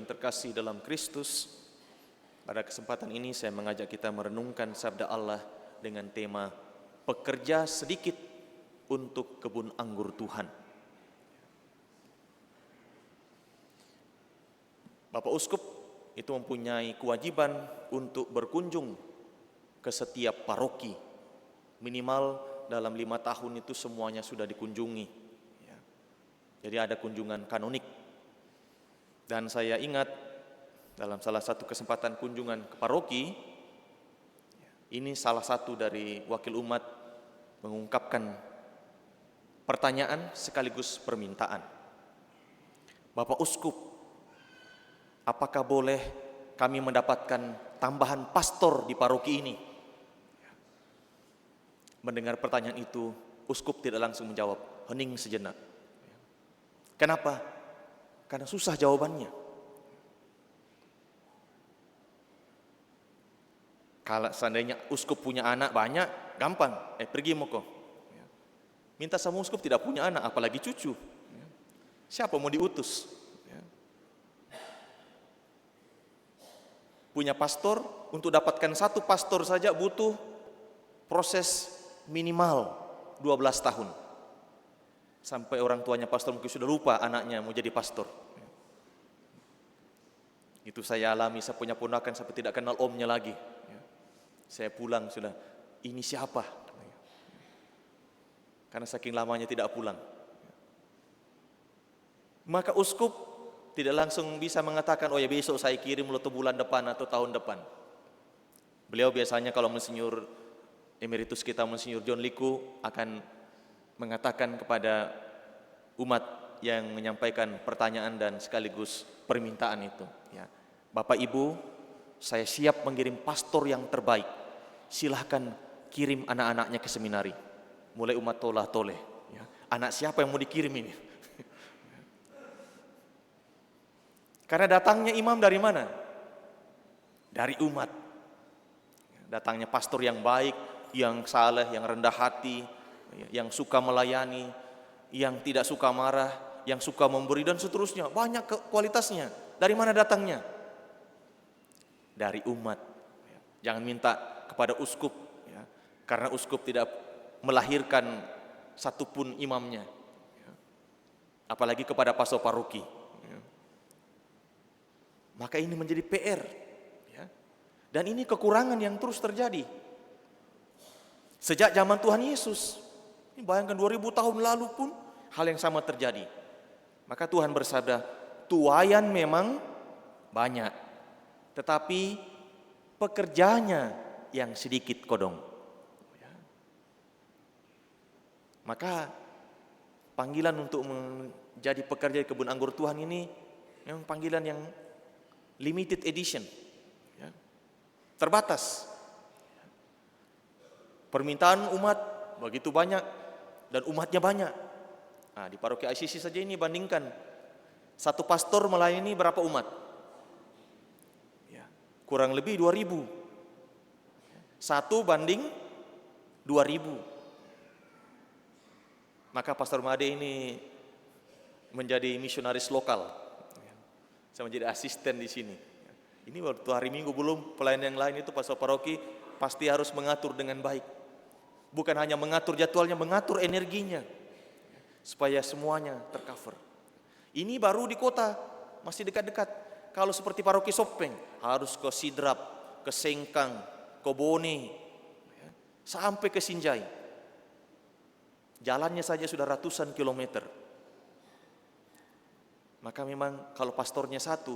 yang terkasih dalam Kristus, pada kesempatan ini saya mengajak kita merenungkan sabda Allah dengan tema pekerja sedikit untuk kebun anggur Tuhan. Bapak Uskup itu mempunyai kewajiban untuk berkunjung ke setiap paroki. Minimal dalam 5 tahun itu semuanya sudah dikunjungi. Jadi ada kunjungan kanonik. Dan saya ingat dalam salah satu kesempatan kunjungan ke paroki, ini salah satu dari wakil umat mengungkapkan pertanyaan sekaligus permintaan. Bapak Uskup, apakah boleh kami mendapatkan tambahan pastor di paroki ini? Mendengar pertanyaan itu, Uskup tidak langsung menjawab, hening sejenak. Kenapa? Karena susah jawabannya. Kalau seandainya Uskup punya anak banyak, gampang, pergi moko. Minta sama Uskup tidak punya anak, apalagi cucu. Siapa mau diutus? Punya pastor, untuk dapatkan satu pastor saja butuh proses minimal 12 tahun. Sampai orang tuanya pastor mungkin sudah lupa anaknya mau jadi pastor. Itu saya alami, saya punya ponakan sampai tidak kenal omnya lagi. Saya pulang sudah, ini siapa? Karena saking lamanya tidak pulang. Maka Uskup tidak langsung bisa mengatakan, oh ya besok saya kirim atau bulan depan atau tahun depan. Beliau biasanya kalau Monsinyur Emeritus kita, Monsinyur John Liku, akan mengatakan kepada umat yang menyampaikan pertanyaan dan sekaligus permintaan itu, Bapak Ibu, saya siap mengirim pastor yang terbaik. Silahkan kirim anak-anaknya ke seminari. Mulai umat tolah toleh. Anak siapa yang mau dikirim ini? Karena datangnya imam dari mana? Dari umat. Datangnya pastor yang baik, yang saleh, yang rendah hati, yang suka melayani, yang tidak suka marah, yang suka memberi dan seterusnya. Banyak kualitasnya. Dari mana datangnya? Dari umat. Jangan minta kepada uskup, karena uskup tidak melahirkan satupun imamnya. Apalagi kepada pastor paroki. Maka ini menjadi PR. Dan ini kekurangan yang terus terjadi. Sejak zaman Tuhan Yesus. Ini bayangkan 2000 tahun lalu pun hal yang sama terjadi. Maka Tuhan bersabda, tuaian memang banyak, tetapi pekerjanya yang sedikit kodong. Maka panggilan untuk menjadi pekerja di kebun anggur Tuhan ini memang panggilan yang limited edition, terbatas. Permintaan umat begitu banyak dan umatnya banyak. Nah, di paroki ICC saja ini bandingkan satu pastor melayani berapa umat? Kurang lebih 2000. 1 banding 2000. Maka Pastor Made ini menjadi misionaris lokal. Saya menjadi asisten di sini. Ini waktu hari Minggu belum pelayanan yang lain itu pastor paroki pasti harus mengatur dengan baik. Bukan hanya mengatur jadwalnya, mengatur energinya supaya semuanya tercover. Ini baru di kota, masih dekat-dekat. Kalau seperti paroki Sopeng harus ke Sidrap, ke Sengkang, ke Bone, sampai ke Sinjai. Jalannya saja sudah ratusan kilometer. Maka memang kalau pastornya satu,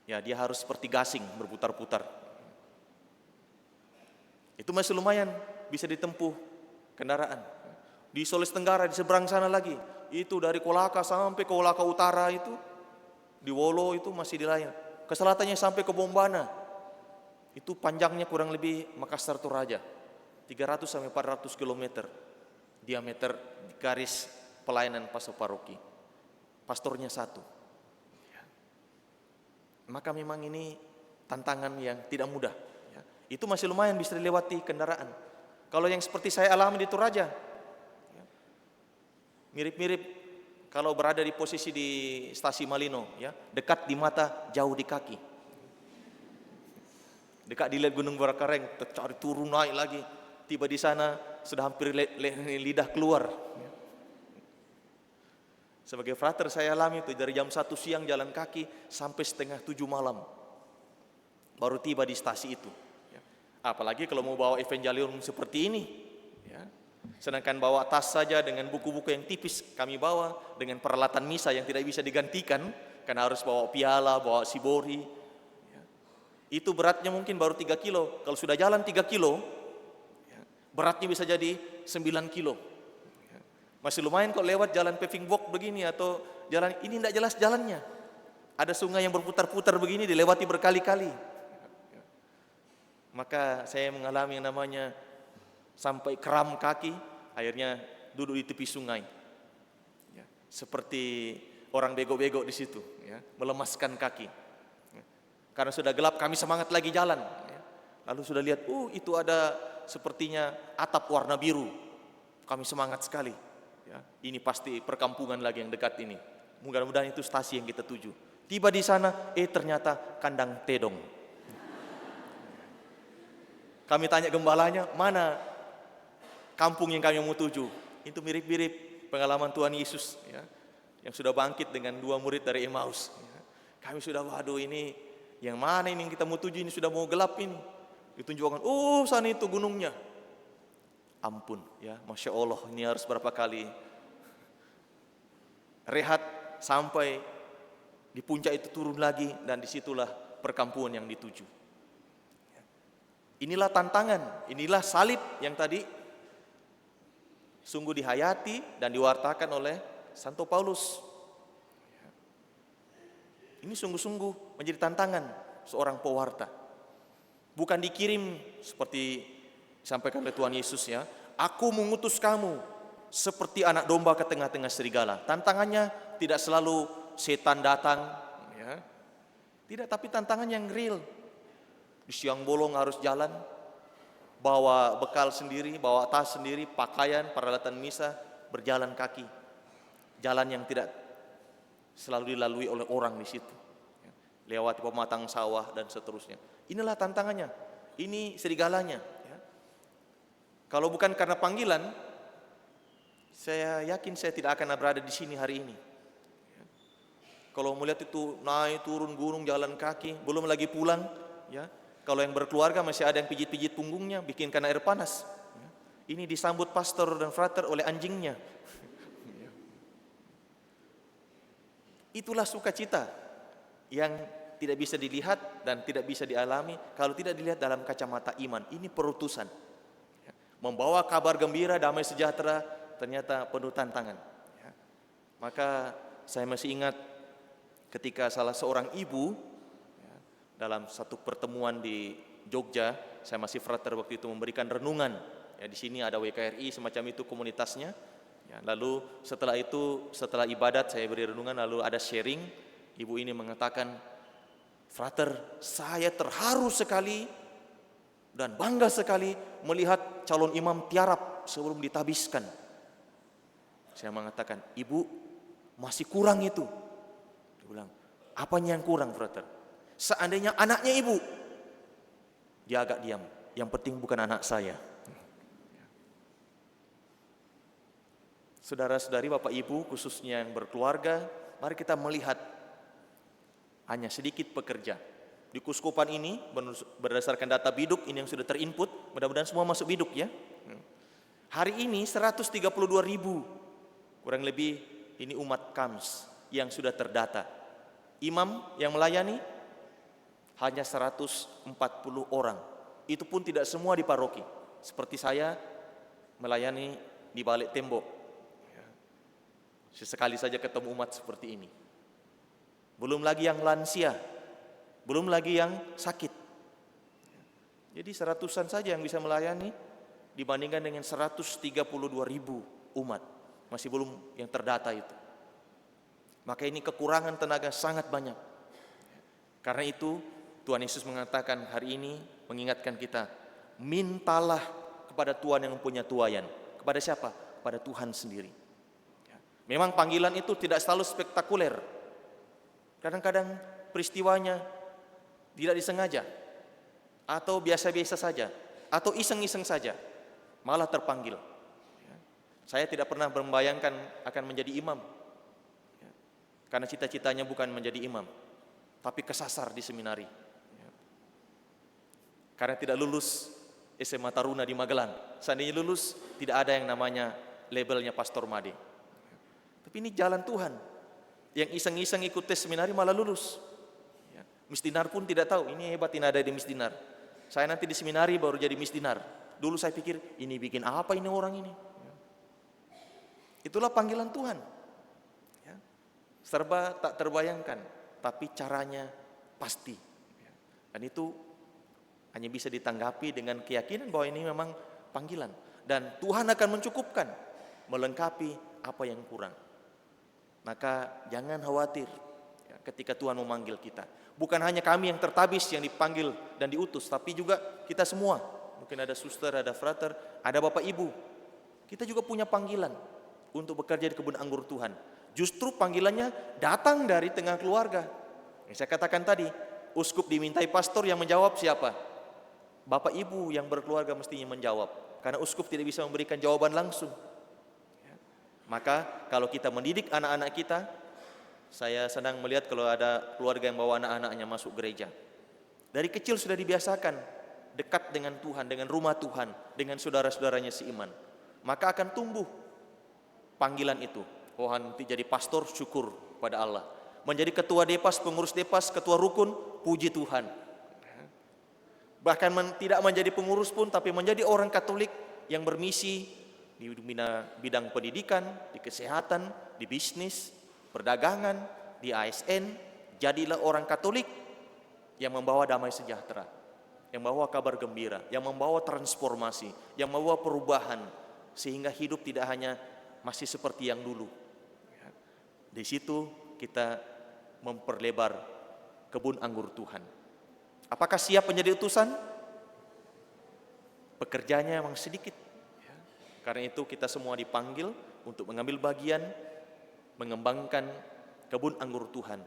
dia harus seperti gasing berputar-putar. Itu masih lumayan bisa ditempuh kendaraan. Di Sulawesi Tenggara di seberang sana lagi, itu dari Kolaka sampai ke Kolaka Utara itu, di Wolo itu masih dilayani. Ke selatannya sampai ke Bombana. Itu panjangnya kurang lebih Makassar Toraja, 300 sampai 400 km diameter garis pelayanan pastor paroki. Pastornya satu. Maka memang ini tantangan yang tidak mudah. Itu masih lumayan bisa dilewati kendaraan. Kalau yang seperti saya alami di Toraja, mirip-mirip Kalau berada di posisi di stasi Malino, ya, dekat di mata, jauh di kaki. Dekat dilihat Gunung Barakareng, tercari turun naik lagi. Tiba di sana sudah hampir lidah keluar. Sebagai frater saya alami itu dari jam 1 siang jalan kaki sampai setengah 7 malam. Baru tiba di stasi itu. Apalagi kalau mau bawa evangelium seperti ini. Sedangkan bawa tas saja dengan buku-buku yang tipis kami bawa, dengan peralatan misa yang tidak bisa digantikan, karena harus bawa piala, bawa sibori. Itu beratnya mungkin baru 3 kilo. Kalau sudah jalan 3 kilo, beratnya bisa jadi 9 kilo. Masih lumayan kalau lewat jalan paving walk begini atau jalan ini tidak jelas jalannya. Ada sungai yang berputar-putar begini dilewati berkali-kali. Maka saya mengalami yang namanya sampai kram kaki, akhirnya duduk di tepi sungai. Seperti orang bego-bego di situ, melemaskan kaki. Karena sudah gelap, kami semangat lagi jalan. Lalu sudah lihat, itu ada sepertinya atap warna biru. Kami semangat sekali. Ini pasti perkampungan lagi yang dekat ini. Mudah-mudahan itu stasi yang kita tuju. Tiba di sana, ternyata kandang tedong. Kami tanya gembalanya, mana kampung yang kami mau tuju? Itu mirip-mirip pengalaman Tuhan Yesus, yang sudah bangkit dengan 2 murid dari Emmaus. Kami sudah, waduh ini yang mana ini yang kita mau tuju, ini sudah mau gelap ini. Ditunjukkan, sana itu gunungnya. Ampun, Masya Allah, ini harus berapa kali rehat sampai di puncak itu turun lagi, dan disitulah perkampungan yang dituju. Inilah tantangan, inilah salib yang tadi sungguh dihayati dan diwartakan oleh Santo Paulus. Ini sungguh-sungguh menjadi tantangan seorang pewarta. Bukan dikirim seperti disampaikan oleh Tuhan Yesus, aku mengutus kamu seperti anak domba ke tengah-tengah serigala. Tantangannya tidak selalu setan datang, tidak, tapi tantangan yang real. Di siang bolong harus jalan, bawa bekal sendiri, bawa tas sendiri, pakaian, peralatan misa, berjalan kaki. Jalan yang tidak selalu dilalui oleh orang di situ. Lewati pematang sawah dan seterusnya. Inilah tantangannya. Ini serigalanya. Kalau bukan karena panggilan, saya yakin saya tidak akan berada di sini hari ini. Kalau melihat itu naik turun gunung jalan kaki, belum lagi pulang, Kalau yang berkeluarga masih ada yang pijit-pijit punggungnya, bikinkan air panas. Ini disambut pastor dan frater oleh anjingnya. Itulah sukacita yang tidak bisa dilihat dan tidak bisa dialami kalau tidak dilihat dalam kacamata iman. Ini perutusan. Membawa kabar gembira, damai sejahtera, ternyata penuh tantangan. Maka saya masih ingat ketika salah seorang ibu dalam satu pertemuan di Jogja, saya masih frater waktu itu memberikan renungan. Di sini ada WKRI semacam itu komunitasnya. Lalu setelah itu, setelah ibadat saya beri renungan, lalu ada sharing. Ibu ini mengatakan, frater, saya terharu sekali dan bangga sekali melihat calon imam tiarap sebelum ditabiskan. Saya mengatakan, ibu masih kurang itu. Dia bilang, apanya yang kurang, frater? Seandainya anaknya ibu, dia agak diam. Yang penting bukan anak saya. Saudara-saudari, Bapak Ibu, khususnya yang berkeluarga, mari kita melihat hanya sedikit pekerja. Di kuskupan ini, berdasarkan data biduk, ini yang sudah terinput, mudah-mudahan semua masuk biduk ya. Hari ini 132.000, kurang lebih ini umat KAMS yang sudah terdata. Imam yang melayani hanya 140 orang. Itu pun tidak semua di paroki. Seperti saya melayani di balik tembok. Sesekali saja ketemu umat seperti ini. Belum lagi yang lansia, belum lagi yang sakit. Jadi 100-an saja yang bisa melayani dibandingkan dengan 132.000 umat. Masih belum yang terdata itu. Maka ini kekurangan tenaga sangat banyak. Karena itu Tuhan Yesus mengatakan hari ini, mengingatkan kita, mintalah kepada Tuhan yang punya tuayan. Kepada siapa? Kepada Tuhan sendiri. Memang panggilan itu tidak selalu spektakuler. Kadang-kadang peristiwanya tidak disengaja, atau biasa-biasa saja, atau iseng-iseng saja, malah terpanggil. Saya tidak pernah membayangkan akan menjadi imam, karena cita-citanya bukan menjadi imam, tapi kesasar di seminari. Karena tidak lulus SMA Taruna di Magelang. Seandainya lulus, tidak ada yang namanya labelnya Pastor Made. Tapi ini jalan Tuhan. Yang iseng-iseng ikut tes seminari malah lulus. Misdinar pun tidak tahu, ini hebat ini ada di Misdinar. Saya nanti di seminari baru jadi Misdinar. Dulu saya pikir, ini bikin apa ini orang ini? Itulah panggilan Tuhan. Serba tak terbayangkan, tapi caranya pasti. Dan itu hanya bisa ditanggapi dengan keyakinan bahwa ini memang panggilan. Dan Tuhan akan mencukupkan, melengkapi apa yang kurang. Maka jangan khawatir ketika Tuhan memanggil kita. Bukan hanya kami yang tertabis yang dipanggil dan diutus, tapi juga kita semua. Mungkin ada suster, ada frater, ada bapak ibu. Kita juga punya panggilan untuk bekerja di kebun anggur Tuhan. Justru panggilannya datang dari tengah keluarga. Yang saya katakan tadi, uskup dimintai pastor, yang menjawab siapa? Bapak ibu yang berkeluarga mestinya menjawab. Karena uskup tidak bisa memberikan jawaban langsung. Maka kalau kita mendidik anak-anak kita, saya senang melihat kalau ada keluarga yang bawa anak-anaknya masuk gereja. Dari kecil sudah dibiasakan dekat dengan Tuhan, dengan rumah Tuhan, dengan saudara-saudaranya seiman. Maka akan tumbuh panggilan itu. Oh, nanti jadi pastor, syukur pada Allah. Menjadi ketua depas, pengurus depas, ketua rukun, puji Tuhan. Bahkan tidak menjadi pengurus pun, tapi menjadi orang Katolik yang bermisi di bidang pendidikan, di kesehatan, di bisnis, perdagangan, di ASN. Jadilah orang Katolik yang membawa damai sejahtera, yang membawa kabar gembira, yang membawa transformasi, yang membawa perubahan, sehingga hidup tidak hanya masih seperti yang dulu. Di situ kita memperlebar kebun anggur Tuhan. Apakah siap menjadi utusan? Pekerjaannya memang sedikit. Karena itu kita semua dipanggil untuk mengambil bagian mengembangkan kebun anggur Tuhan.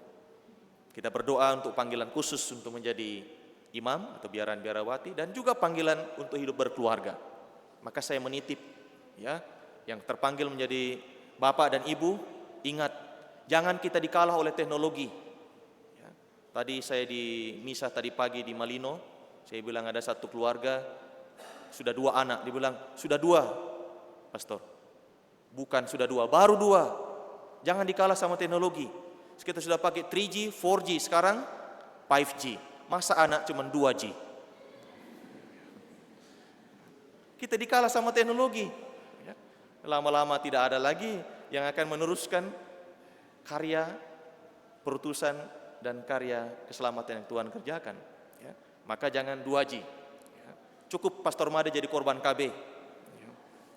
Kita berdoa untuk panggilan khusus untuk menjadi imam atau biaran-biarawati, dan juga panggilan untuk hidup berkeluarga. Maka saya menitip, yang terpanggil menjadi bapak dan ibu, ingat, jangan kita dikalah oleh teknologi. Tadi saya di misa tadi pagi di Malino, saya bilang ada satu keluarga sudah 2 anak, dibilang sudah 2. Pastor, bukan sudah 2, baru 2. Jangan dikalah sama teknologi. Kita sudah pakai 3G, 4G, sekarang 5G. Masa anak cuma 2G? Kita dikalah sama teknologi. Lama-lama tidak ada lagi yang akan meneruskan karya perutusan dan karya keselamatan yang Tuhan kerjakan. Maka jangan 2G. Cukup Pastor Made jadi korban KB.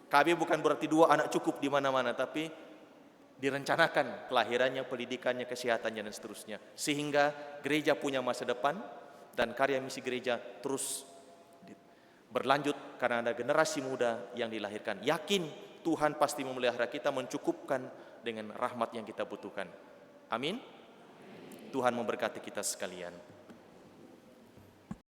KB bukan berarti 2 anak cukup di mana-mana, tapi direncanakan kelahirannya, pendidikannya, kesehatannya, dan seterusnya. Sehingga gereja punya masa depan dan karya misi gereja terus berlanjut karena ada generasi muda yang dilahirkan. Yakin Tuhan pasti memelihara kita, mencukupkan dengan rahmat yang kita butuhkan. Amin. Tuhan memberkati kita sekalian.